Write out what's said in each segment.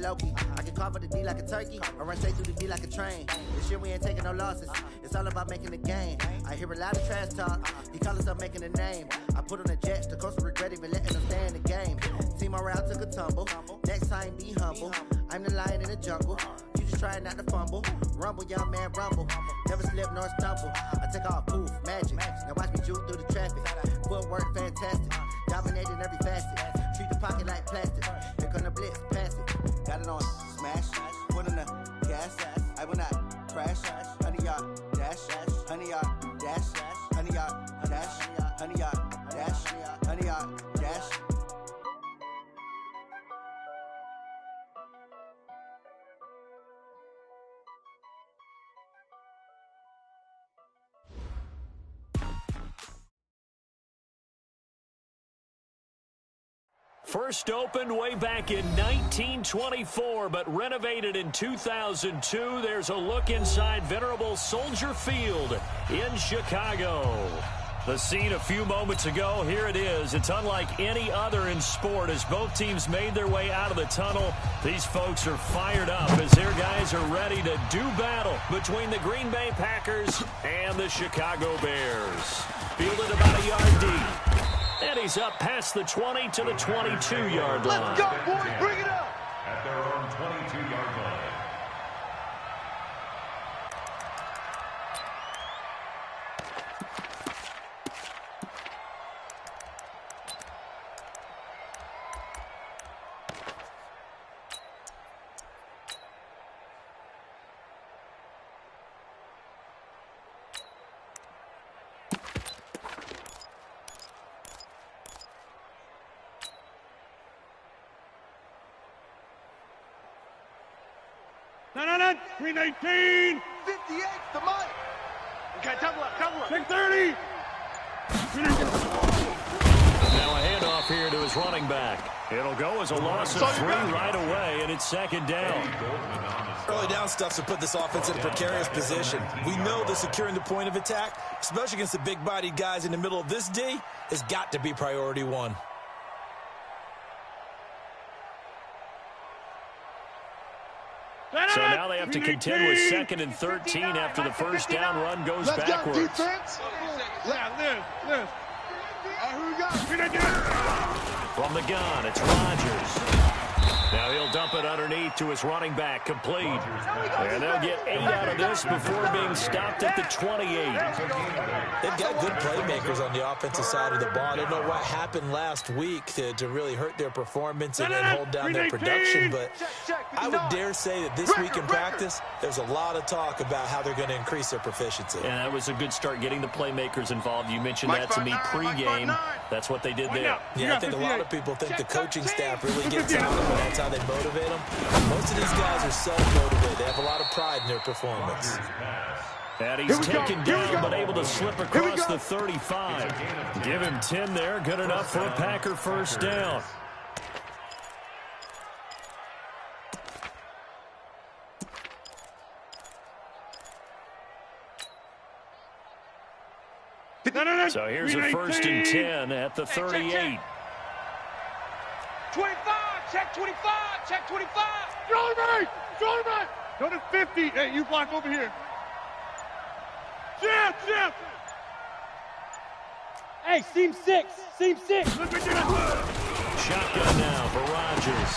Loki. I can carve up the D like a turkey, or run straight through the D like a train. This year we ain't taking no losses. It's all about making the game. I hear a lot of trash talk. He call himself making a name. I put on the Jets. The coach will regret even letting them stay in the game. Team morale took a tumble. Next time, be humble. I'm the lion in the jungle. You just trying not to fumble. Rumble, young man, rumble. Never slip nor stumble. I take off, poof, magic. Now watch me juke through the traffic. Footwork, fantastic. Dominating every facet. Treat the pocket like plastic. Here come the blitz, pass it. Got it on smash. Put in the gas. I will not crash. 100 yard dash. 100 yard dash. 100 yard dash. 100 yard dash. 100 yard dash. First opened way back in 1924, but renovated in 2002. There's a look inside venerable Soldier Field in Chicago. The scene a few moments ago, here it is. It's unlike any other in sport as both teams made their way out of the tunnel. These folks are fired up as their guys are ready to do battle between the Green Bay Packers and the Chicago Bears. Fielded about a yard deep. And he's up past the 20 to the 22-yard line. Let's go, boys. Bring it up. At their own 22-yard line. No. 319. 58, the mic. Okay, double up. 630. Now a handoff here to his running back. It'll go as a loss of 3 right away, and it's second down. Early down stuff to put this offense in a precarious position. We know that securing the point of attack, especially against the big-bodied guys in the middle of this D, has got to be priority one. So now they have to contend with 2nd and 13 after the first down run goes backwards. Let's go, defense. Lift. Who we got? From the gun, it's Rodgers. Now he'll dump it underneath to his running back, complete. And they'll get 8 out of this before being stopped at the 28. They've got good playmakers on the offensive side of the ball. I don't know what happened last week to really hurt their performance and then hold down their production, but I would dare say that this week in practice, there's a lot of talk about how they're going to increase their proficiency. And that was a good start getting the playmakers involved. You mentioned that to me pregame. That's what they did there. Yeah, I think a lot of people think the coaching staff really gets on them, and that's how they motivate them. Most of these guys are self-motivated. They have a lot of pride in their performance. And he's taken down, but able to slip across the 35. Give him 10 there. Good enough for a Packer first down. So here's a 1st and 10 at the 38. 25, check 25. Join me. Go to 50. Hey, you block over here. Chip. Hey, seam 6. Shotgun now for Rodgers.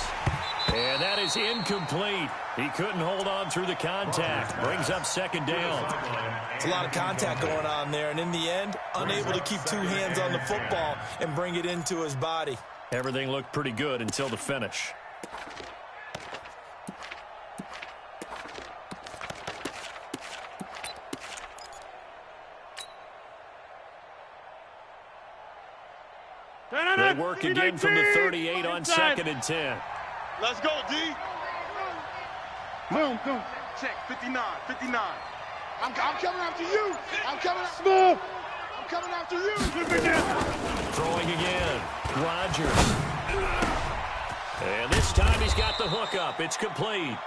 And that is incomplete. He couldn't hold on through the contact. Brings up 2nd down. It's a lot of contact going on there, and in the end, unable to keep 2 hands on the football and bring it into his body. Everything looked pretty good until the finish. They work again from the 38 on 2nd and 10. Let's go, D. Boom. Check, 59. I'm coming after you. I'm coming after you. Throwing again. Rodgers. And this time he's got the hook up. It's complete.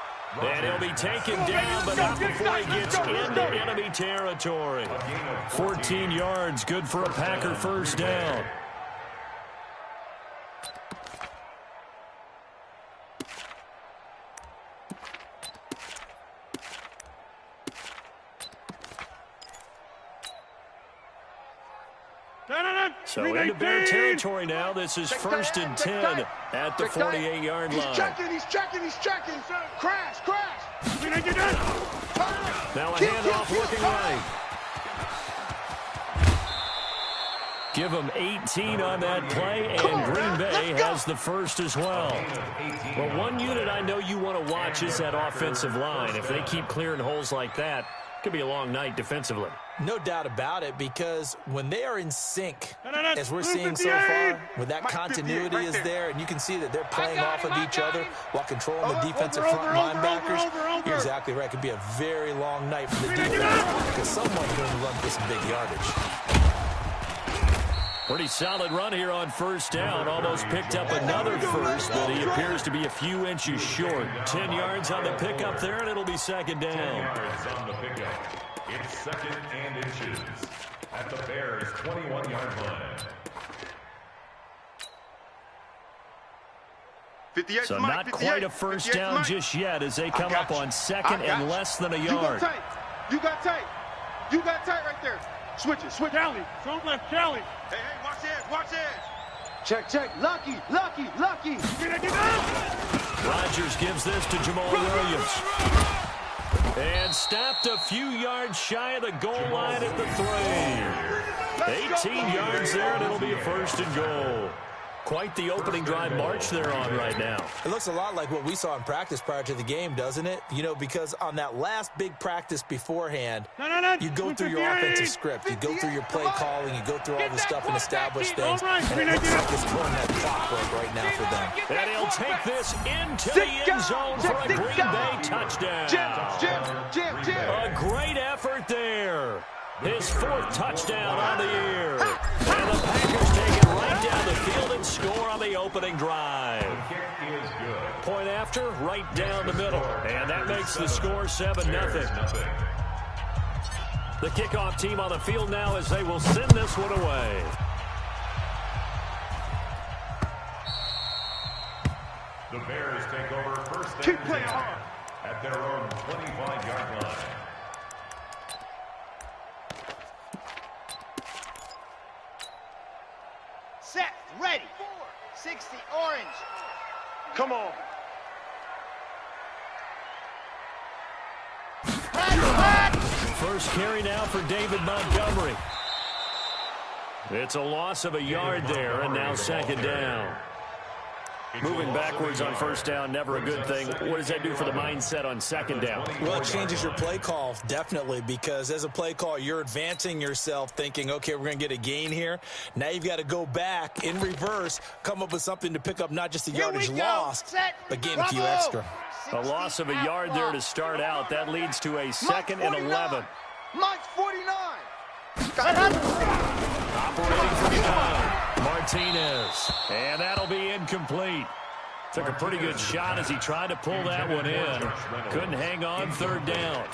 And he'll be taken down, but not before he gets into enemy territory. 14 yards, good for a Packer first down. So into Bear territory now. This is 1st and 10 at the 48-yard line. He's checking. Crash. Now a handoff looking right. Give them 18 on that play, and Green Bay has the first as well. But one unit I know you want to watch is that offensive line. If they keep clearing holes like that, it could be a long night defensively. No doubt about it, because when they are in sync, as we're seeing so far, when that continuity is there, and you can see that they're playing off of each other while controlling the defensive front linebackers, you're exactly right. It could be a very long night for the defense because someone's going to run for some big yardage. Pretty solid run here on 1st down. Almost picked up another first, but he appears to be a few inches short. 10 yards on the pickup there, and it'll be 2nd down. 10 yards on the pickup. It's 2nd and inches at the Bears' 21-yard line. So not quite a first down just yet as they come up on 2nd and less than a yard. You got tight right there. Switch. Callie. Don't left Callie. Hey, watch it. Check. Lucky. Rodgers gives this to Jamal Williams. And stopped a few yards shy of the goal line at the 3. 18 yards there, and it'll be a 1st and goal. Quite the opening drive march they're on right now. It looks a lot like what we saw in practice prior to the game, doesn't it? You know, because on that last big practice beforehand, you go through your offensive script, you go through your play calling, you go through all the stuff and establish things, and it looks like it's going that clockwork right now for them. And he'll take this into the end zone for a Green Bay touchdown. A great effort there. His 4th touchdown on the year. And the Packers take it right down the field and score on the opening drive. The kick is good. Point after, right down the middle. And that makes the score 7-0. The kickoff team on the field now as they will send this one away. The Bears take over 1st and 10 at their own 25-yard line. Set, ready. 60 orange. Come on. First carry now for David Montgomery. It's a loss of a yard there, and now 2nd down. Moving backwards on 1st down, never a good thing. What does that do for the mindset on 2nd down? Well, it changes your play call, definitely, because as a play call, you're advancing yourself thinking, okay, we're going to get a gain here. Now you've got to go back in reverse, come up with something to pick up not just the yardage lost, but gain a few extra. A loss of a yard there to start out. That leads to a 2nd and 11. Mike's 49. Operating from behind. Martinez. And that'll be incomplete. Took a pretty good shot as he tried to pull that one in. Couldn't hang on 3rd down.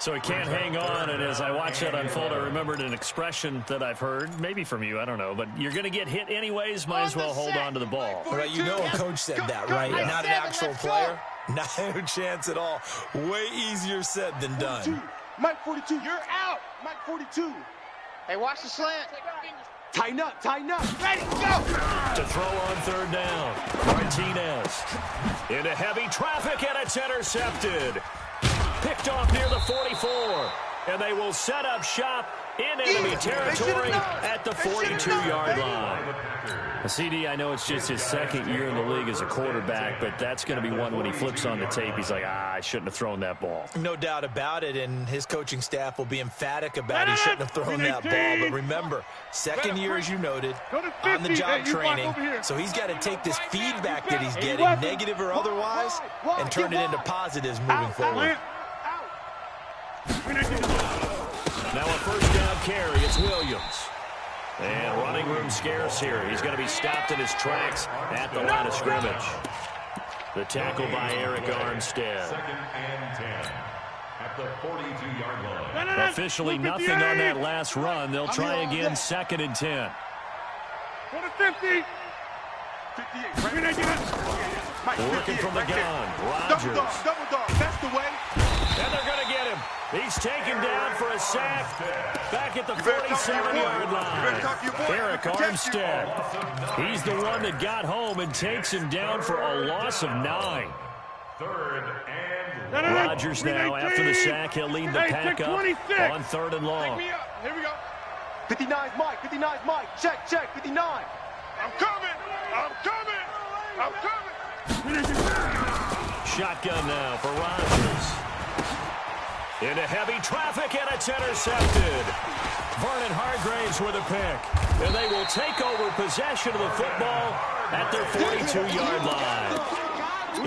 So he can't hang on, and as I watch that unfold, I remembered an expression that I've heard, maybe from you, I don't know, but you're going to get hit anyways, might as well hold on to the ball. Right, you know a coach said that, right? Not an actual player. No chance at all. Way easier said than done. Mike 42, you're out. Mike 42. Hey, watch the slant. Tighten up. Ready, go. To throw on 3rd down. Martinez into heavy traffic, and it's intercepted. Picked off near the 44. And they will set up shop in enemy territory at the 42-yard line. CD, I know it's just his 2nd year in the league as a quarterback, but that's going to be one when he flips on the tape, he's like, I shouldn't have thrown that ball. No doubt about it, and his coaching staff will be emphatic about he shouldn't have thrown that ball. But remember, 2nd year, as you noted, on-the-job training, so he's got to take this feedback that he's getting, negative or otherwise, and turn it into positives moving forward. Now a 1st down carry, it's Williams. And running room scarce here. He's going to be stopped in his tracks at the line of scrimmage. The tackle by Eric Armstead. 2nd and 10 at the 42-yard line. Officially nothing on that last run. They'll try again 2nd and 10. Go to 50. 58. Working from the gun. Rodgers. Double dog. That's the way. And they're going to get him. He's taken down for a sack back at the 47-yard line. Eric Armstead. He's the one that got home and takes him down for a loss of 9. Rodgers now, after the sack, he'll lead the pack up on 3rd and long. Here we go. 59's Mike. 59's Mike. Check, check. 59. I'm coming. I'm coming. I'm coming. Shotgun now for Rodgers. Into heavy traffic, and it's intercepted. Vernon Hargraves with a pick. And they will take over possession of the football at their 42-yard line.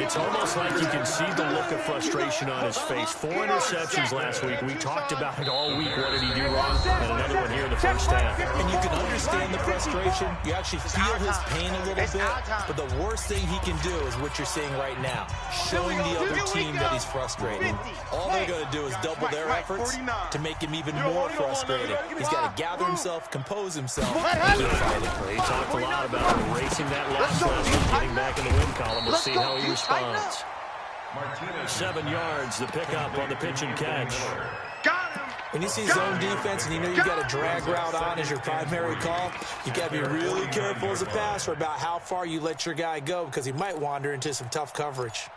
It's almost like you can see the look of frustration on his face. 4 interceptions last week. We talked about it all week. What did he do wrong? And another one here in the first half. And you can understand the frustration. You actually feel his pain a little bit. But the worst thing he can do is what you're seeing right now, showing the other team that he's frustrated. All they're going to do is double their efforts to make him even more frustrated. He's got to gather himself, compose himself, and keep fighting. He talked a lot about erasing that loss last week, getting back in the win column. We'll see how he responds. 7 yards, the pickup on the pitch and catch. When you see zone defense and you know you got a drag route on as your primary call, you got to be really careful as a passer about how far you let your guy go because he might wander into some tough coverage.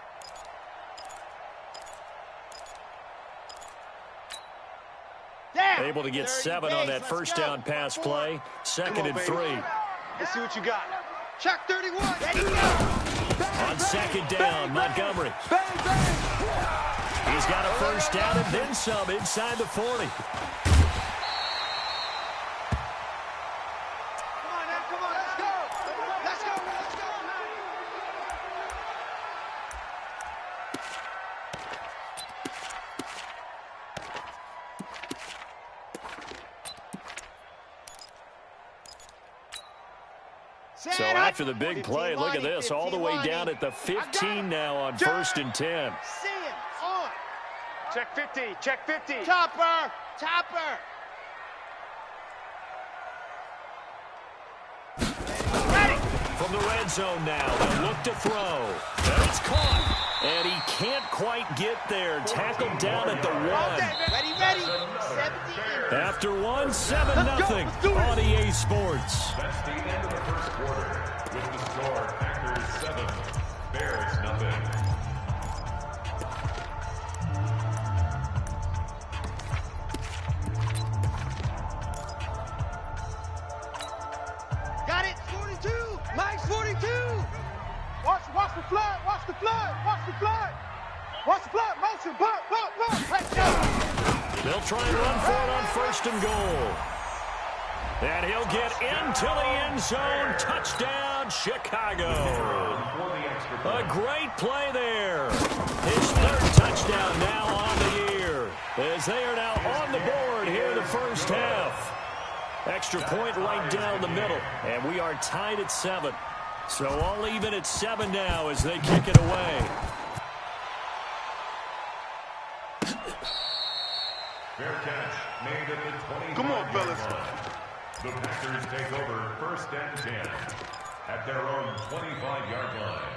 Able to get 7 on that first down pass play. 2nd and 3. Let's see what you got. Check 31. On 2nd down, Montgomery. He's got a first down and then some inside the 40. Come on, now, come on, let's go. Let's go, let's go. So after the big play, look at this, all the way down at the 15 now on 1st and 10. See him, on. Check 50, check 50. Chopper, chopper. From the red zone now, they'll look to throw. And it's caught. And he can't quite get there. Tackled down at the 1. Ready, ready. 17. After 1, 7-0 on EA Sports. That's the end of the first quarter. With the score, Packers 7, Bears nothing. Got it, 42. Mike's 42. Watch the flood, watch the flood, watch the flood. Watch the flood, motion, pop. Let's go. They'll try and run for it on 1st and goal. And he'll get into the end zone. Touchdown, Chicago. A great play there. His 3rd touchdown now on the year, as they are now on the board here in the first half. Extra point right down the middle, and we are tied at 7. So all even at 7 now as they kick it away. Fair catch made at the 25. Come on, fellas. The Packers take over 1st and 10 at their own 25-yard line.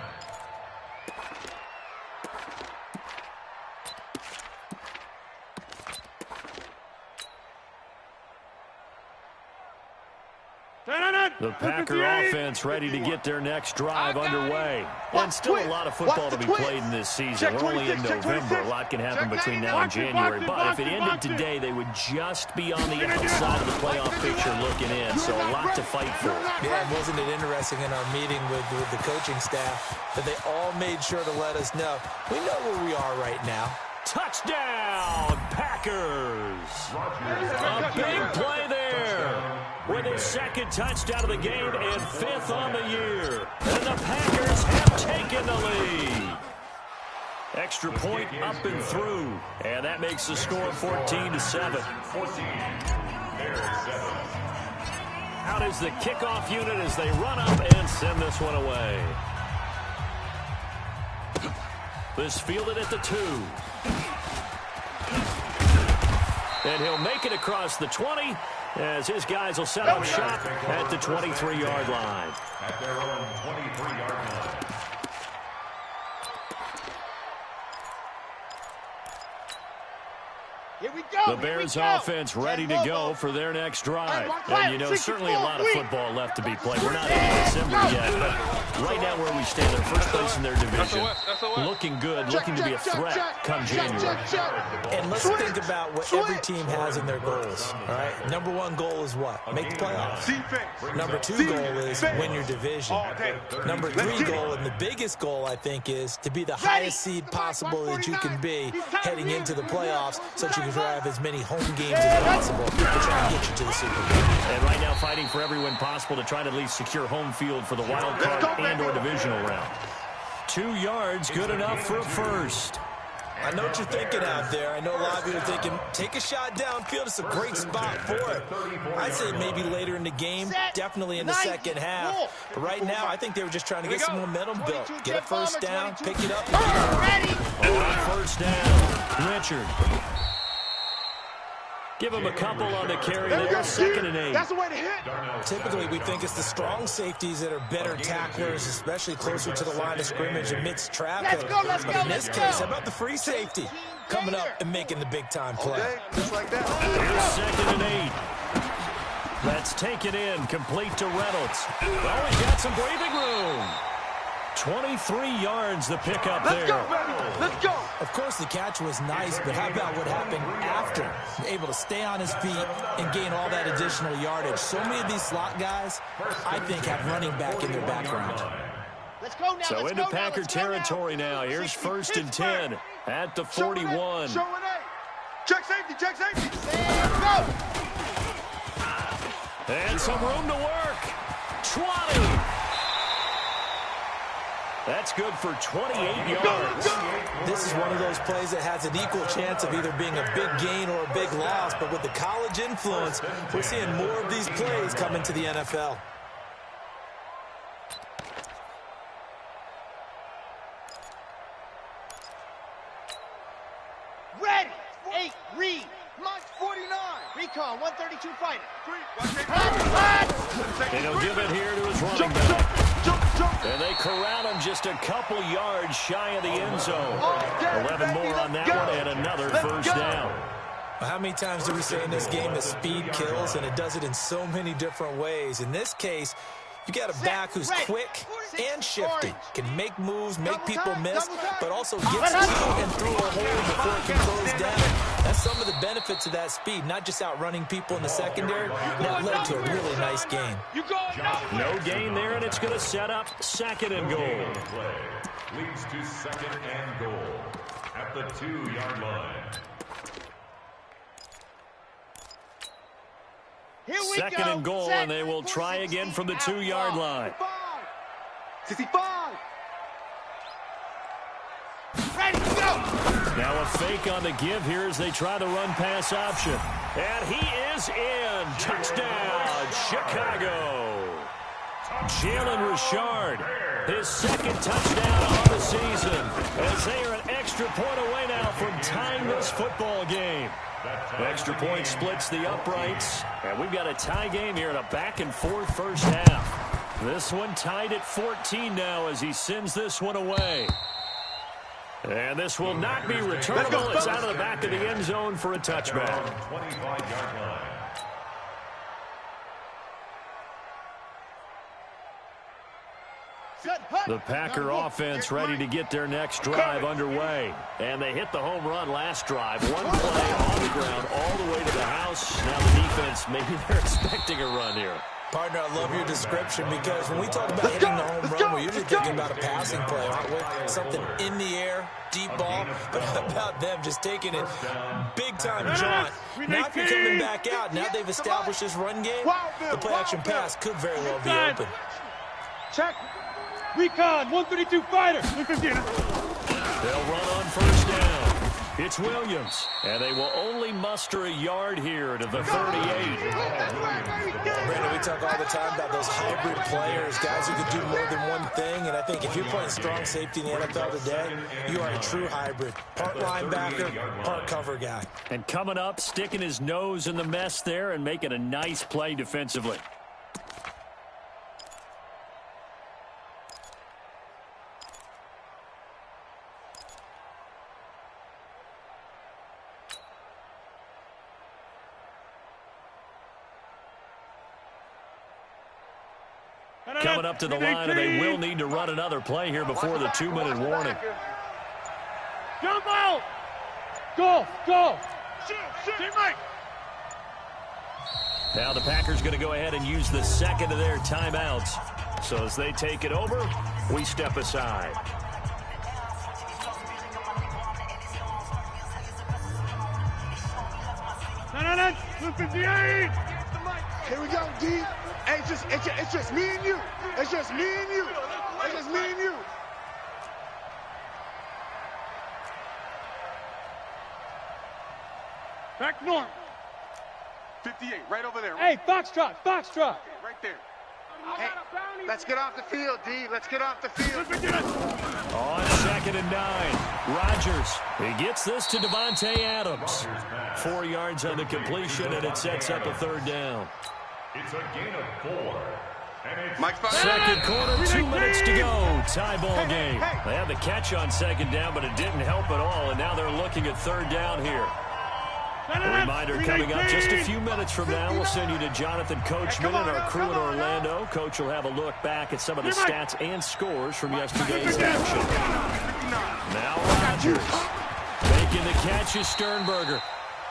The Packer offense ready to get their next drive underway. And still a lot of football to be played in this season. We're only in November. A lot can happen between now and January. But if it ended today, they would just be on the outside of the playoff picture looking in. So a lot to fight for. Yeah, and wasn't it interesting in our meeting with the coaching staff that they all made sure to let us know, we know where we are right now. Touchdown, Packers! A big play there with his 2nd touchdown of the game and 5th on the year. And the Packers have taken the lead. Extra point up and through. And that makes the score 14-7. 14, Bears 7. Out is the kickoff unit as they run up and send this one away. This fielded at the 2. And he'll make it across the 20 as his guys will set up shop at the 23-yard line. At their own 23-yard line. Here we go. The Bears offense ready to go for their next drive. And, you know, certainly a lot of football left to be played. We're not in December yet, but right now where we stand, they're first place in their division. Looking good, looking to be a threat come January. And let's think about what every team has in their goals, all right? Number one goal is what? Make the playoffs. Number two goal is win your division. Number three goal, and the biggest goal, I think, is to be the highest seed possible that you can be heading into the playoffs so that you can drive as many home games as possible to try and get you to the Super Bowl. And right now fighting for every win possible to try to at least secure home field for the wild card and or divisional round. 2 yards, good enough for a first. I know what you're thinking out there. I know a lot of you are thinking, take a shot downfield. It's a great spot for it. I'd say maybe later in the game, definitely in the second half. But right now, I think they were just trying to get some momentum built. Get a first down, pick it up. First down, Richard. Give him a couple on the carry there, 2nd and 8. That's the way to hit. Typically, we think it's the strong safeties that are better tacklers, especially closer to the line of scrimmage amidst traffic. Let's go, But in this case, how about the free safety coming up and making the big-time play? Okay, just like that. Here's 2nd and 8. That's taken in, complete to Reynolds. Oh, he's got some breathing room. 23 yards the pickup there. Let's go, baby. Let's go. Of course, the catch was nice, but how about what happened after? Able to stay on his feet and gain all that additional yardage. So many of these slot guys, I think, have running back in their background. Let's go now. So into Packer territory now. Here's 1st and 10 at the 41. Show an 8. Check safety, check safety. Go. And some room to work. 20. That's good for 28 yards. This is one of those plays that has an equal chance of either being a big gain or a big loss, but with the college influence, we're seeing more of these plays come into the NFL. Ready. 8. Read. Mike 49. Recon 132 fighter. And he'll give it here to his running back. And they corral him just a couple yards shy of the end zone. 11 more on that one and another first down. How many times do we say in this game that speed kills, and it does it in so many different ways? In this case, you got a back who's quick and shifty, can make moves, make people miss, but also gets to and through a hole before it can close down. That's some of the benefits of that speed, not just outrunning people in the secondary. That led to a really nice gain. No gain there, and it's going to set up 2nd and goal. Play leads to 2nd and goal at the 2-yard line. 2nd and goal, and they will try again from the 2-yard line. 65. Ready to go. Now a fake on the give here as they try the run-pass option. And he is in. Touchdown, Chicago. Jalen Richard, his 2nd touchdown on the season, as they are an extra point away now from tying this football game. Extra point splits the uprights, and we've got a tie game here in a back-and-forth first half. This one tied at 14 now as he sends this one away. And this will not be returnable. It's out of the back of the end zone for a touchback. 25-yard line. The Packer offense ready to get their next drive underway. And they hit the home run last drive. One play on the ground all the way to the house. Now the defense, maybe they're expecting a run here. Partner, I love your description because when we talk about hitting the home run, we're usually thinking about a passing play, aren't we? Something in the air, deep ball. But how about them just taking it big-time jaunt? Now if you're coming back out, now they've established this run game, the play-action pass could very well be open. Check. Recon 132 fighter. They'll run on first down. It's Williams, and they will only muster a yard here to the 38. Brandon, we talk all the time about those hybrid players, guys who can do more than one thing, and I think if you're playing strong safety in the NFL today, you are a true hybrid. Part linebacker, part cover guy. And coming up, sticking his nose in the mess there and making a nice play defensively. coming up to the line, and they will need to run another play here before the 2-minute warning. Jump out! Go! Shoot! Teammate! Now the Packers going to go ahead and use the second of their timeouts. So as they take it over, we step aside. No, 58! Here we go, D. Hey, it's just me and you. It's just me and you. It's just me and you. Back north. 58, right over there. Hey, Foxtrot. Right there. Hey, let's get off the field, D. Let's get off the field. On 2nd and 9, Rodgers. He gets this to Devontae Adams. 4 yards on the completion, and it sets up a 3rd down. It's a gain of 4. Second quarter, 2 minutes to go. Tie ball game. They had the catch on 2nd down, but it didn't help at all, and now they're looking at 3rd down here. A reminder coming up just a few minutes from now. We'll send you to Jonathan Coachman and our crew in Orlando. Coach will have a look back at some of the stats and scores from yesterday's action. Now Rodgers making the catch is Sternberger.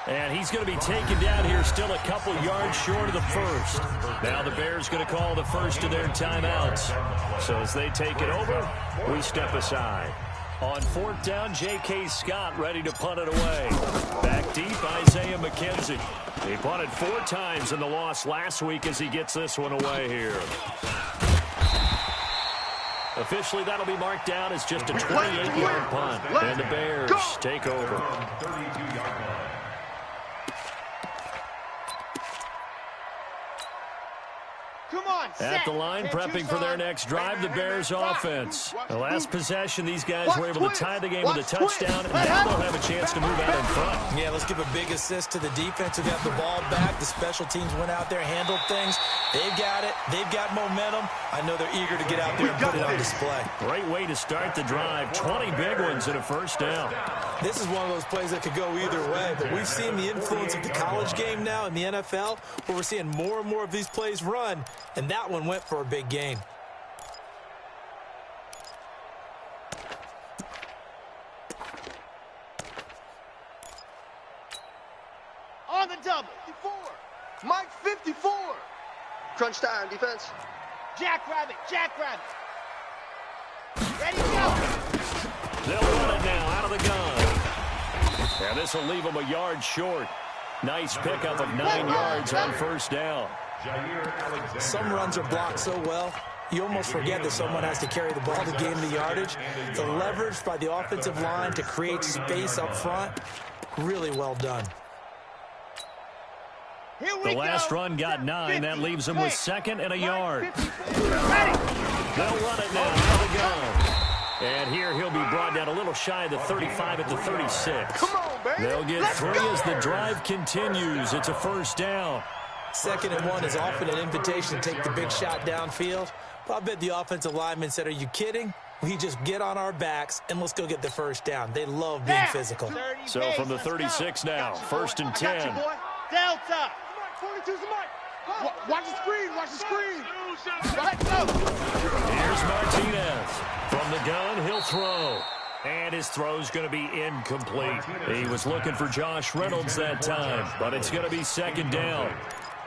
And he's going to be taken down here still a couple yards short of the first. Now the Bears going to call the first of their timeouts. So as they take it over, we step aside. On 4th down, J.K. Scott ready to punt it away. Back deep, Isaiah McKenzie. He punted 4 times in the loss last week as he gets this one away here. Officially, that'll be marked down as just a 28-yard punt. And the Bears take over. 32-yard line. Come on, at the line, prepping for their next drive, the Bears offense. The last possession, these guys were able to tie the game with a touchdown, and now they'll have a chance to move out in front. Yeah, let's give a big assist to the defense who got the ball back. The special teams went out there, handled things. They've got it. They've got momentum. I know they're eager to get out there and put it on display. Great way to start the drive. 20 big ones and a 1st down. This is one of those plays that could go either way, but we've seen the influence of the college game now in the NFL, where we're seeing more and more of these plays run, and that one went for a big gain. On the double. 54. Mike 54. Crunch time, defense. Jackrabbit. Ready, go. They'll run it now out of the gun. And this will leave them a yard short. Nice pickup of 9 yards on 1st down. Some runs are blocked so well, you almost forget that someone has to carry the ball to gain the yardage. The leverage by the offensive line to create space up front, really well done. The last run got 9. That leaves them with 2nd and a yard. They'll run it now out of the gun. And here he'll be brought down a little shy of the 35 at the 36. Come on, baby. They'll get 3 as the drive continues. It's a 1st down. 2nd and 1 is often an invitation to take the big shot downfield. But I bet the offensive lineman said, are you kidding? We just get on our backs and let's go get the 1st down. They love being physical. So from the 36 now, 1st and 10. Delta. 42's the mic. Watch the screen. Watch the screen. Let's go. Here's Martinez. From the gun, he'll throw. And his throw's going to be incomplete. He was looking for Josh Reynolds that time, but it's going to be 2nd down.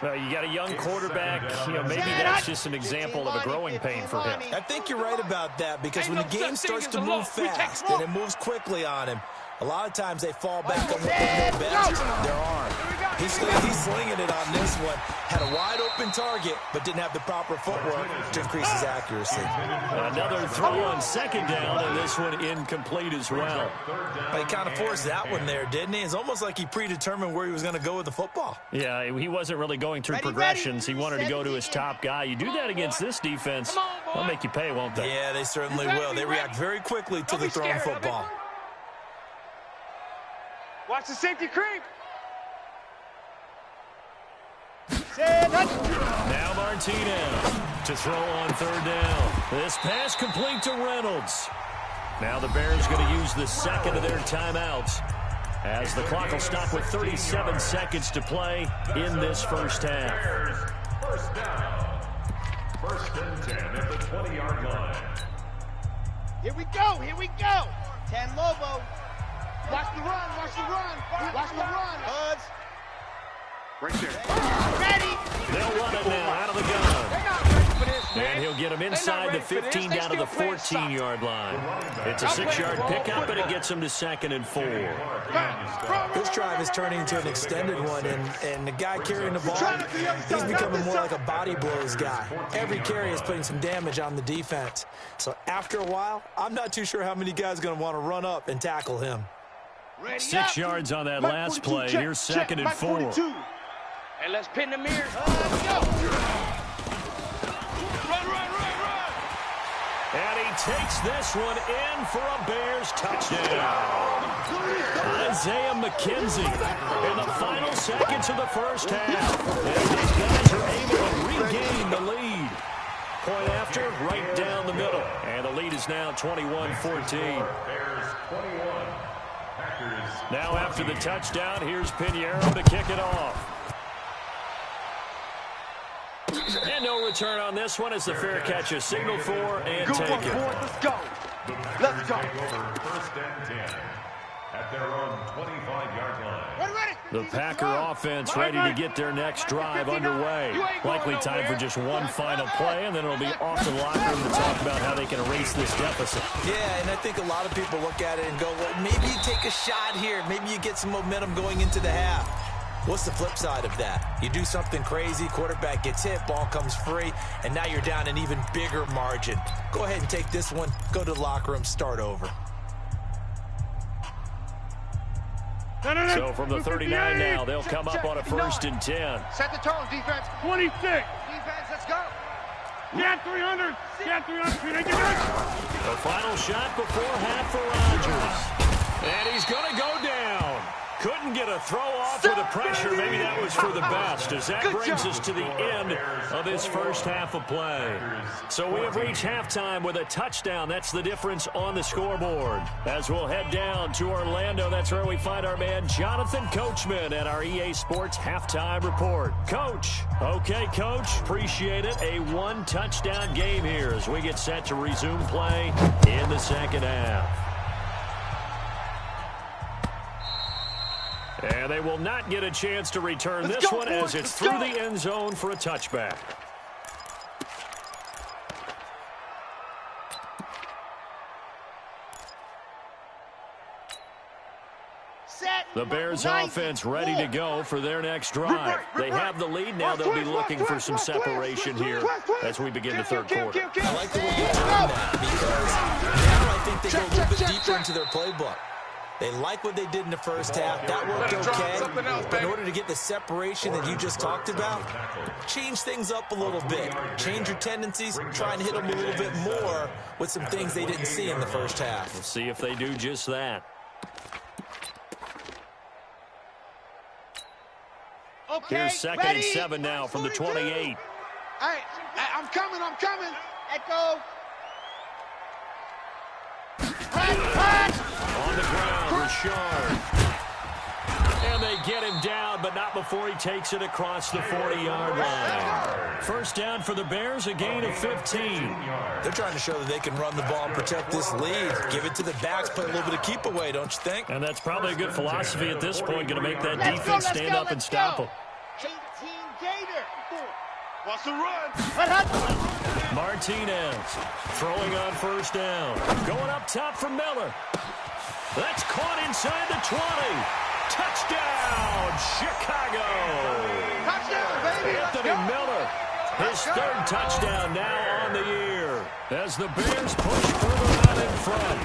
Well, you got a young quarterback. Maybe that's just an example of a growing pain for him. I think you're right about that, because when the game starts to move fast and it moves quickly on him, a lot of times they fall back on what they know best, their arm. He's slinging it on this one. Had a wide-open target, but didn't have the proper footwork to increase his accuracy. Another throw on 2nd down, and this one incomplete as well. But he kind of forced that one there, didn't he? It's almost like he predetermined where he was going to go with the football. Yeah, he wasn't really going through progressions. He wanted to go to his top guy. You do that against this defense, they'll make you pay, won't they? Yeah, they certainly will. They react very quickly to the thrown football. Watch the safety creep. Now Martinez to throw on 3rd down. This pass complete to Reynolds. Now the Bears going to use the 2nd of their timeouts as the clock will stop with 37 seconds to play in this 1st half. First and 10 at the 20-yard line. Here we go, here we go. 10 Lobo. Watch the run, watch the run. Watch the run. Huds. Right there. Ready. They'll run it now out of the gun. They're not ready for this, man. And he'll get him inside the 15 down to the 14-yard line. It's a 6-yard pickup, and it gets him to 2nd and 4. This drive is turning into an extended one, and the guy carrying the ball, he's becoming more like a body blows guy. Every carry is putting some damage on the defense. So after a while, I'm not too sure how many guys are going to want to run up and tackle him. 6 yards on that last play. Here's 2nd and 4. And let's pin the mirror. Let's go. Run. And he takes this one in for a Bears touchdown. Isaiah McKenzie in the final seconds of the first half. And these guys are able to regain the lead. Point after, right down the middle. And the lead is now 21-14. Bears 21. Packers. Now after the touchdown, here's Pinheiro to kick it off. And no return on this one as the fair catch is signaled for and taken. Let's go. Let's go. Take over first and 10 at their own 25-yard line. Ready. The Packer offense ready to get their next drive underway. Likely time for just one final play, and then it'll be off to the locker room to talk about how they can erase this deficit. Yeah, and I think a lot of people look at it and go, well, maybe you take a shot here. Maybe you get some momentum going into the half. What's the flip side of that? You do something crazy, quarterback gets hit, ball comes free, and now you're down an even bigger margin. Go ahead and take this one, go to the locker room, start over. So from the 39 now, they'll come up on a 1st and 10. Set the tone, defense. 26. Defense, let's go. Get 300. Get 300. The final shot before half for Rodgers. And he's going to go down. Couldn't get a throw off with the pressure. Maybe that was for the best, as that brings us to the end of this first half of play. So we have reached halftime with a touchdown. That's the difference on the scoreboard. As we'll head down to Orlando, that's where we find our man Jonathan Coachman at our EA Sports Halftime Report. Coach. Okay, Coach. Appreciate it. A one-touchdown game here as we get set to resume play in the second half. And they will not get a chance to return this one as it's through the end zone for a touchback. The Bears offense ready to go for their next drive. They have the lead. Now they'll be looking for some separation here as we begin the third quarter. I like the way you're doing that because now I think they go a little bit deeper into their playbook. They like what they did in the first half. That worked okay. But in order to get the separation that you just talked about, change things up a little bit. Change your tendencies. Try and hit them a little bit more with some things they didn't see in the first half. We'll see if they do just that. Okay, here's 2nd and 7 now from the 28. Hey, I'm coming. Echo. On the ground, Richard. And they get him down, but not before he takes it across the 40-yard line. First down for the Bears, a gain of 15. They're trying to show that they can run the ball and protect this lead. Give it to the backs, play a little bit of keep away, don't you think? And that's probably a good philosophy at this point, going to make that defense stand up and stop them. 18 Gator. Wants to run. Martinez throwing on first down. Going up top for Miller. That's caught inside the 20. Touchdown, Chicago. Touchdown, baby. Anthony Miller, his third touchdown now on the year. As the Bears push further out in front.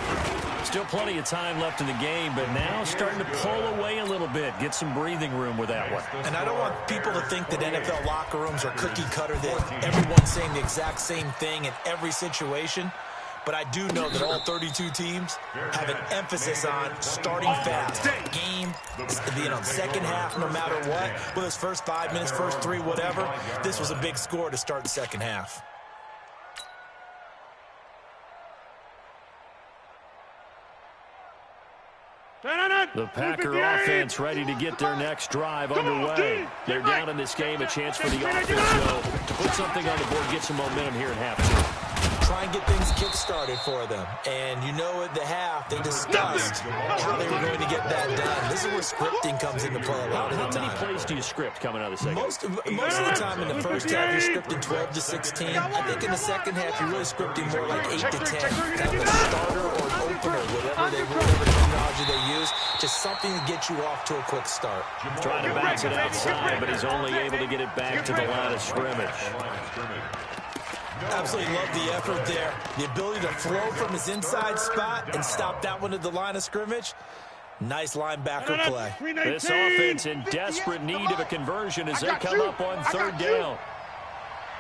Still plenty of time left in the game, but now starting to pull away a little bit. Get some breathing room with that one. And I don't want people to think that NFL locker rooms are cookie cutter, that everyone's saying the exact same thing in every situation. But I do know that all 32 teams have an emphasis on starting fast. Game, second half, no matter what. Whether it's first 5 minutes, first 3, whatever. This was a big score to start the second half. The Packer offense ready to get their next drive underway. They're down in this game. A chance for the offense, though, to put something on the board, get some momentum here in half two. Try and get things kick-started for them. And you know at the half, they discussed how they were going to get that done. This is where scripting comes into play a lot of the time. How many plays do you script coming out of the second? Most of the time in the first half, you're scripting 12 to 16. I think in the second half, you're really scripting more like 8 to 10. Kind of a starter or an opener, whatever terminology they use. Just something to get you off to a quick start. Trying to bounce it outside, but he's only able to get it back to the line of scrimmage. Absolutely love the effort there. The ability to throw from his inside spot and stop that one at the line of scrimmage. Nice linebacker play. This offense in desperate need of a conversion as they come up on third down.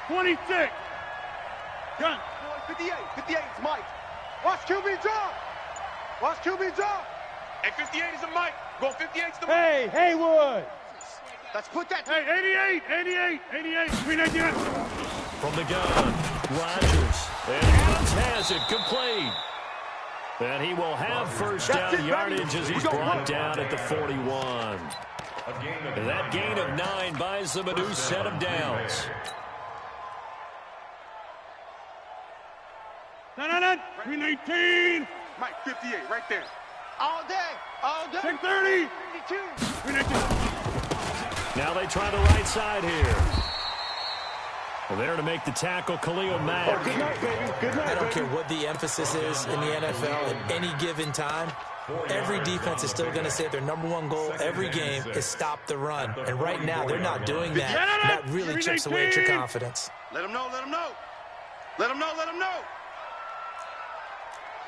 26. Gun. 58. 58 is Mike. Watch QB drop. Watch QB drop. And 58 is a Mike. Go 58 is the Mike. Hey, Haywood. Let's put that. Hey, 88. 319. From the gun, Rodgers. And Adams has it, complete. And he will have first down yardage as he's brought down at the 41. And that gain of 9 buys them a new set of downs. No. 319. Mike, 58, right there. All day. 630. 52. Now they try the right side here. There to make the tackle, Khalil Mack. I don't care what the emphasis is in the NFL at any given time. Every defense is still going to say their number one goal every game is stop the run. And right now, they're not doing that. And that really chips away at your confidence. Let him know.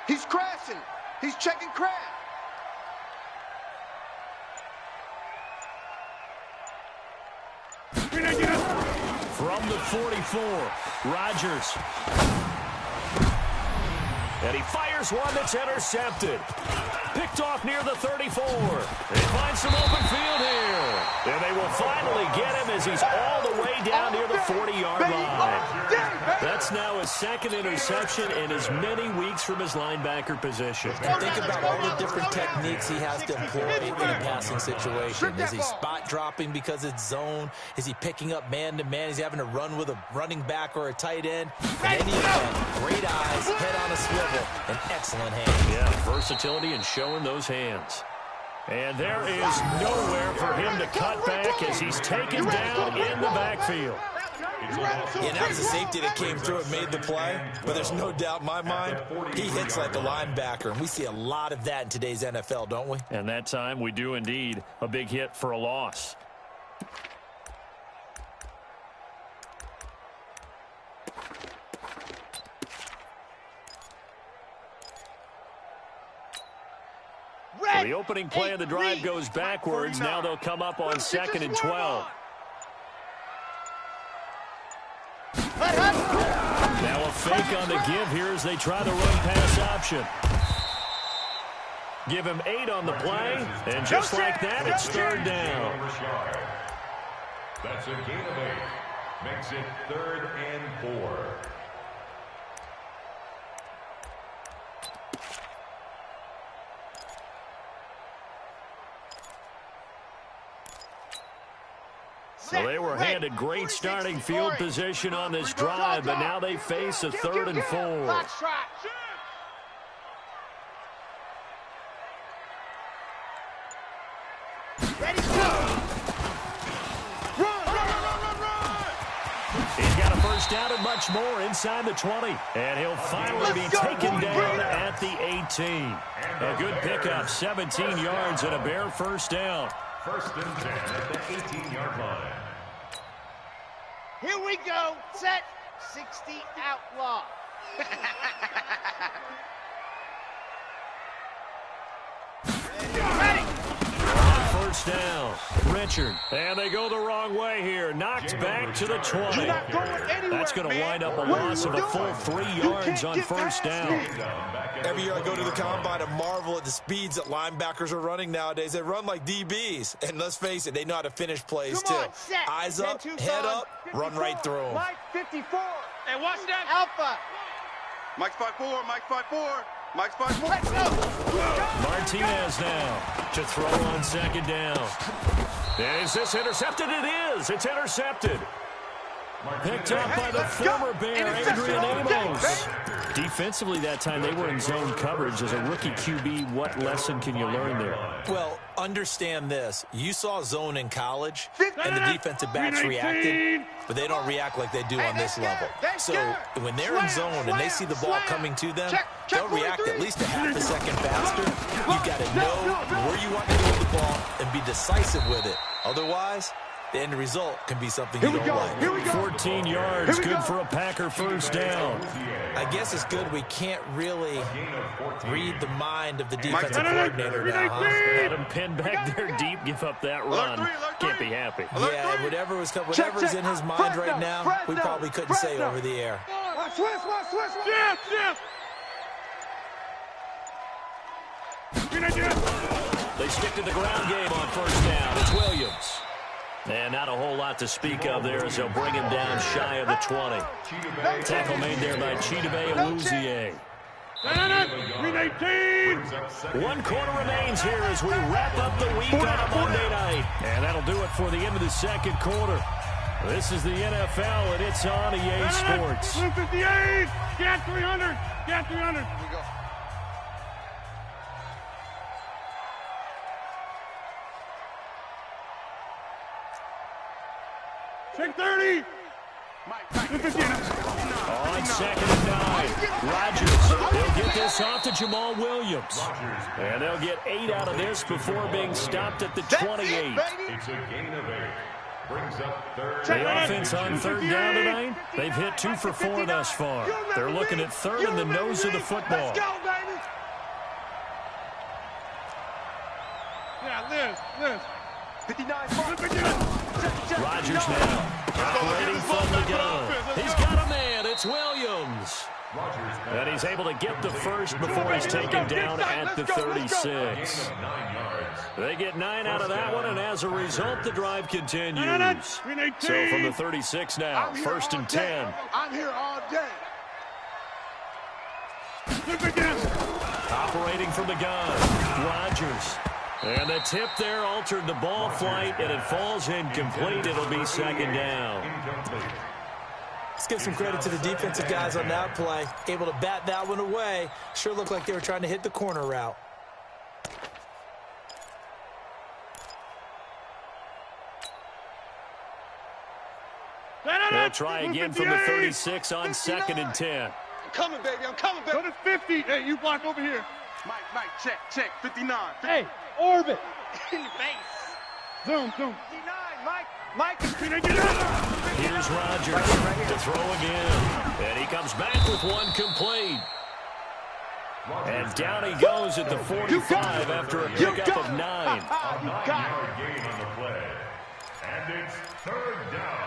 He's crashing. He's checking crash. From the 44, Rodgers. And he fires one that's intercepted. Picked off near the 34. They find some open field here. And they will finally get him as he's all the way down near the 40-yard line. That's now his second interception in as many weeks from his linebacker position. And think about all the different techniques he has to employ in a passing situation. Is he spot dropping because it's zone? Is he picking up man-to-man? Is he having to run with a running back or a tight end? In any event, great eyes, head on a swivel, and excellent hands. Yeah, versatility and showing those hands. And there is nowhere for him to cut back as he's taken down in the backfield. Yeah, that was a safety that came through and made the play, but there's no doubt in my mind, he hits like a linebacker, and we see a lot of that in today's NFL, don't we? And that time we do indeed a big hit for a loss. So the opening play of the drive goes backwards. Now they'll come up on 2nd and 12. Now a fake on the give here as they try the run pass option. Give him 8 on the play, and just like that, it's third down. That's a gain of 8. Makes it 3rd and 4. So they were handed great starting field position on this drive, but now they face a 3rd and 4. He's got a first down and much more inside the 20. And he'll finally be taken down at the 18. A good pickup, 17 yards and a bare first down. 1st and 10 at the 18-yard line. Here we go. Set. 60 outlaw. Ready. First down. Richard. And they go the wrong way here. Knocked back to the 20. That's going to wind up a loss of a full 3 yards on first down. Every year I go to the combine and marvel at the speeds that linebackers are running nowadays. They run like DBs. And let's face it, they know how to finish plays too. Eyes up, head up, run right through them. Mike 54. Hey, watch that. Alpha. Mike's 5'4", Mike's 5'4", Mike's 5'4". Let's go. Martinez now to throw on second down. Is this intercepted? It is. It's intercepted. Picked up by the former Bear, Adrian Amos. Defensively that time, they were in zone coverage. As a rookie QB, what lesson can you learn there? Well, understand this. You saw zone in college, and the defensive backs reacted, but they don't react like they do on this level. So when they're in zone and they see the ball coming to them, they'll react at least a half a second faster. You've got to know where you want to go with the ball and be decisive with it. Otherwise, the end result can be something you don't like. 14 yards, good for a Packer first down. I guess it's good we can't really read the mind of the defensive coordinator now, huh? Had him pinned back there deep, give up that run. Can't be happy. Yeah, whatever's in his mind right now, we probably couldn't say over the air. They stick to the ground game on first down. It's Williams. And not a whole lot to speak of there as they'll bring him down shy of the 20. Tackle made there by Chidobe Awuzie. 1 quarter remains here as we wrap up the week on a Monday night. And that'll do it for the end of the second quarter. This is the NFL, and it's on EA Sports. 58, get 300, get 300. Here we go. Check 30. On second and 9, Rodgers. They'll get this off to Jamal Williams. And they'll get 8 out of this before being stopped at the 28. It's a gain of 8. Brings up third. The offense on third down tonight, they've hit 2 for 4 thus far. They're looking at third in the nose of the football. Yeah, Liz. 59. Rodgers now, operating from the gun. He's got a man. It's Williams. And he's able to get the first before he's taken down at the 36. They get 9 out of that one, and as a result, the drive continues. So from the 36 now, first and 10. I'm here all day. Operating from the gun, Rodgers. And the tip there altered the ball flight, and it falls incomplete. It'll be second down. Let's give some credit to the defensive guys on that play. Able to bat that one away. Sure looked like they were trying to hit the corner route. They'll try again from the 36 on second and 10. I'm coming, baby. Go to 50. Hey, you block over here. Mike, check. 59. Hey, orbit. In the face. Zoom. 59, Mike. Here's Rodgers to throw again. And he comes back with one complete. And down he goes at the 45 after a pickup of 9. A 9-yard gain on the play. And it's third down.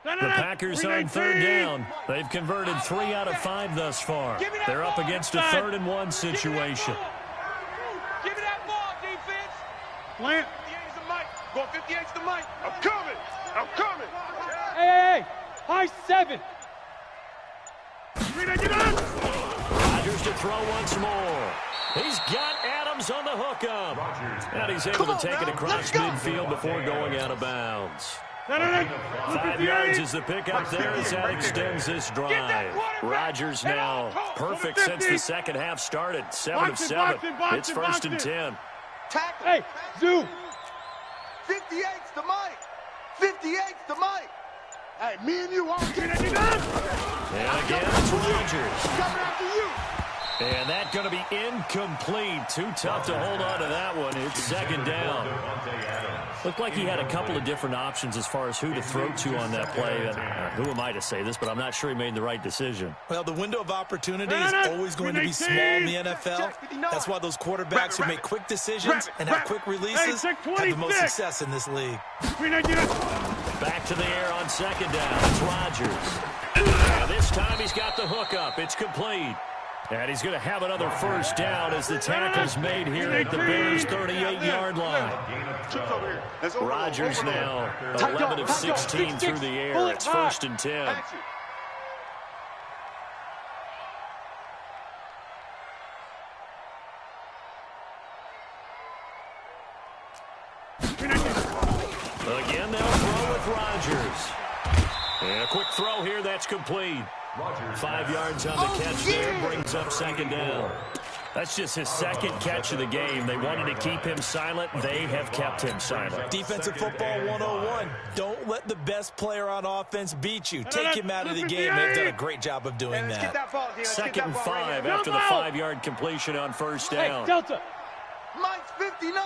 The Packers on third down. They've converted 3 out of 5 thus far. They're up against a 3rd and 1 situation. Give me that ball, defense. Plant. 58's the Mike. Go 58's the Mike. I'm coming. Hey. High 7. Rodgers to throw once more. He's got Adams on the hookup. And he's able to take it across midfield before going out of bounds. 5 yards is the pickup there as that extends this drive. Rodgers now perfect since the second half started. 7 of 7. It's first and 10. Tackle. Hey, zoom. 58's the Mike. 58's the Mike. Hey, me and you all get it. And again, it's Rodgers. Coming after you. And that's going to be incomplete. Too tough to hold on to that one. It's second down. Looked like he had a couple of different options as far as who to throw to on that play. And, who am I to say this, but I'm not sure he made the right decision. Well, the window of opportunity is always going to be small in the NFL. That's why those quarterbacks who make quick decisions and have quick releases have the most success in this league. Back to the air on second down. It's Rodgers. And this time he's got the hookup. It's complete. And he's going to have another first down as the tackle's made here at the Bears' 38-yard line. Rodgers now 11 of 16 through the air. It's 1st and 10. Again, they'll throw with Rodgers. And a quick throw here, that's complete. 5 yards on the catch there, brings up 2nd down. That's just his 2nd catch of the game. They wanted to keep him silent. They have kept him silent. Defensive football 101. Don't let the best player on offense beat you. Take him out of the game. They've done a great job of doing that. 2nd and 5 after the 5-yard completion on 1st down. Hey, Delta. Mike's 59.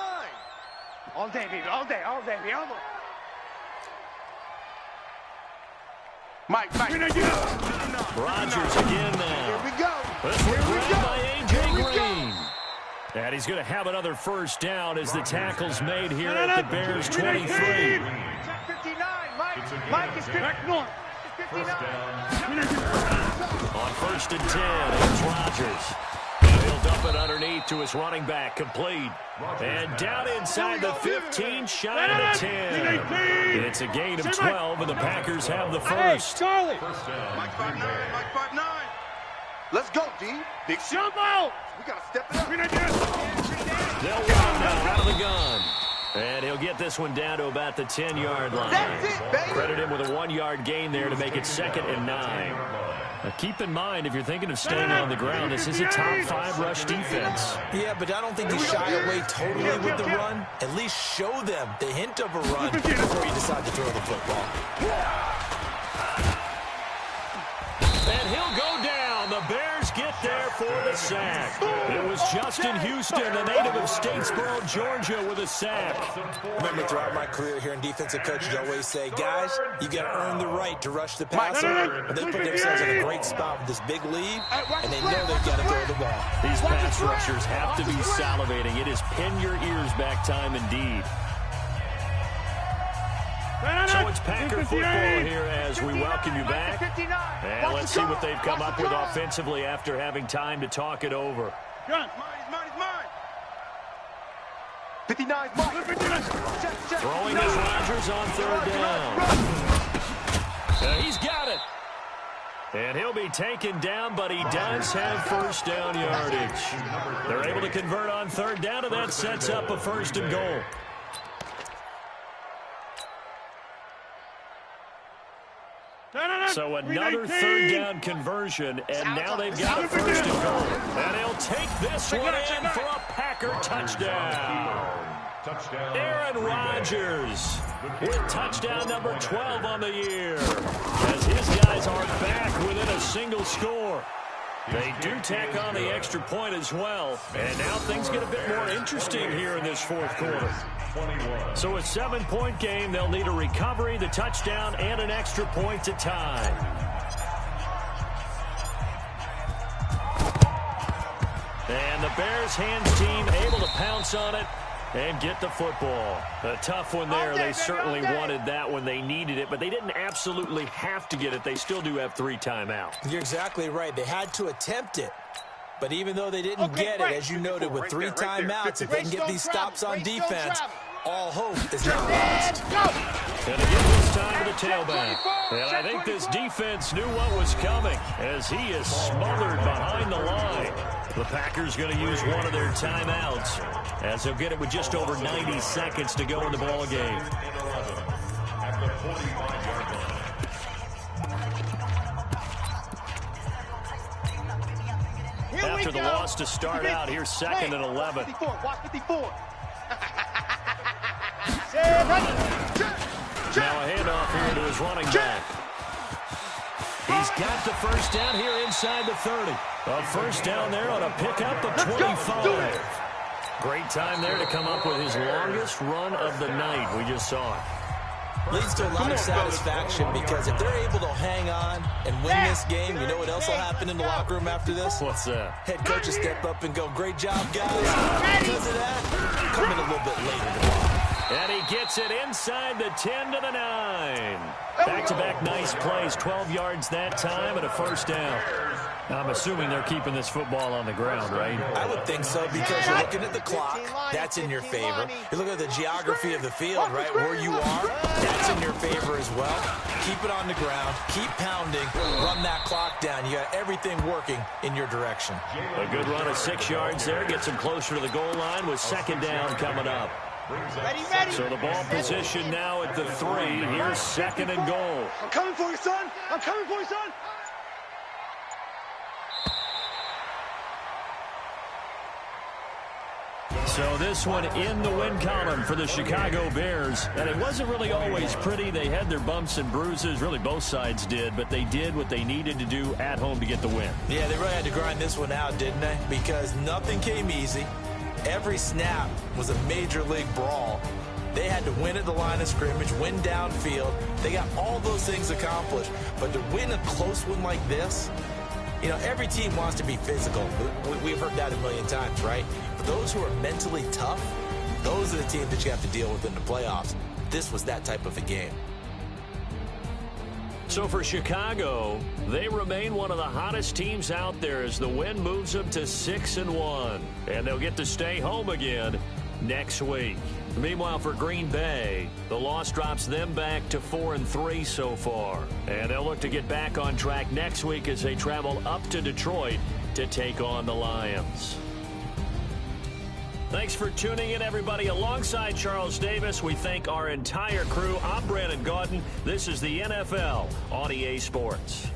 All day, baby. All day, baby. All day. Mike. Rodgers again now. Here we go. This one grabbed by A.J. Green. And he's going to have another first down as the tackle's made here at the Bears' 23. 59, Mike. Mike is 59. On 1st and 10, here's Rodgers. He'll dump it underneath to his running back, complete. And down inside the 15, shy of the 10. It's a gain of 12, and the Packers have the first. Charlie. Mike 5'9", Mike 5'9". Let's go, D. Big Jump out. We got to step it up. They'll run now out of the gun. And he'll get this one down to about the 10-yard line. That's it, baby. Credit him with a 1-yard gain there to make it 2nd and 9. Now keep in mind, if you're thinking of staying on the ground, this is a top 5 rush defense. Yeah, but I don't think you shy away totally with the run. At least show them the hint of a run before you decide to throw the football. And he'll go down. The Bears get there for the sack. It was Justin Houston, the native of Statesboro, Georgia, with a sack. Remember, throughout my career here in defensive coaches always say, guys, you got to earn the right to rush the passer. And they put themselves in a great spot with this big lead, and they know they've got to throw the ball. These pass rushers have to be salivating. It is pin your ears back time indeed. So it's Packer football here as we welcome you back. And let's see what they've come up with offensively after having time to talk it over. Mine. 59's mine. Throwing is Rodgers on 3rd down. He's got it. And he'll be taken down, but he does have 1st down yardage. They're able to convert on 3rd down, and that sets up a 1st and goal. So another 3rd down conversion, and now they've got a 1st and goal. And he'll take this one in for a Packer touchdown. Aaron Rodgers with touchdown number 12 on the year, as his guys are back within a single score. They do tack on the extra point as well, and now things get a bit more interesting here in this 4th quarter. So a 7-point game, they'll need a recovery, the touchdown, and an extra point to tie. And the Bears hands team able to pounce on it and get the football. A tough one there. They certainly wanted that when they needed it, but they didn't absolutely have to get it. They still do have 3 timeouts. You're exactly right. They had to attempt it. But even though they didn't get it, as you noted, with 3 timeouts, if they can get these stops on defense, all hope is not lost. And again this time to the tailback. And I think this defense knew what was coming as he is smothered behind the line. The Packers going to use one of their timeouts as they'll get it with just over 90 seconds to go in the ball game. After the loss to start out, here's 2nd and 11. 54, watch 54. Now a handoff here to his running back. He's got the 1st down here inside the 30. A 1st down there on a pickup of 25. Great time there to come up with his longest run of the night. We just saw it. Leads to a lot of satisfaction because if they're able to hang on and win this game, you know what else will happen in the locker room after this? What's that? Head coach will step up and go, great job, guys. Because of that, come in a little bit later tomorrow. And he gets it inside the 10 to the 9. Back-to-back nice plays, 12 yards that time and a 1st down. I'm assuming they're keeping this football on the ground, right? I would think so, because you're looking at the clock. That's in your favor. You're looking at the geography of the field, right? Where you are, that's in your favor as well. Keep it on the ground. Keep pounding. Run that clock down. You got everything working in your direction. A good run of 6 yards there. Gets them closer to the goal line with second down coming up. Ready, ready. So the ball position now at the 3. Here's second and goal. I'm coming for you, son. I'm coming for you, son. So this one in the win column for the Chicago Bears. And it wasn't really always pretty. They had their bumps and bruises. Really, both sides did. But they did what they needed to do at home to get the win. Yeah, they really had to grind this one out, didn't they? Because nothing came easy. Every snap was a major league brawl. They had to win at the line of scrimmage, win downfield. They got all those things accomplished. But to win a close one like this, you know, every team wants to be physical. We've heard that a million times, right? But those who are mentally tough, those are the teams that you have to deal with in the playoffs. This was that type of a game. So for Chicago, they remain one of the hottest teams out there as the win moves them to 6-1. And they'll get to stay home again next week. Meanwhile, for Green Bay, the loss drops them back to 4-3 so far. And they'll look to get back on track next week as they travel up to Detroit to take on the Lions. Thanks for tuning in, everybody. Alongside Charles Davis, we thank our entire crew. I'm Brandon Gaudin. This is the NFL on EA Sports.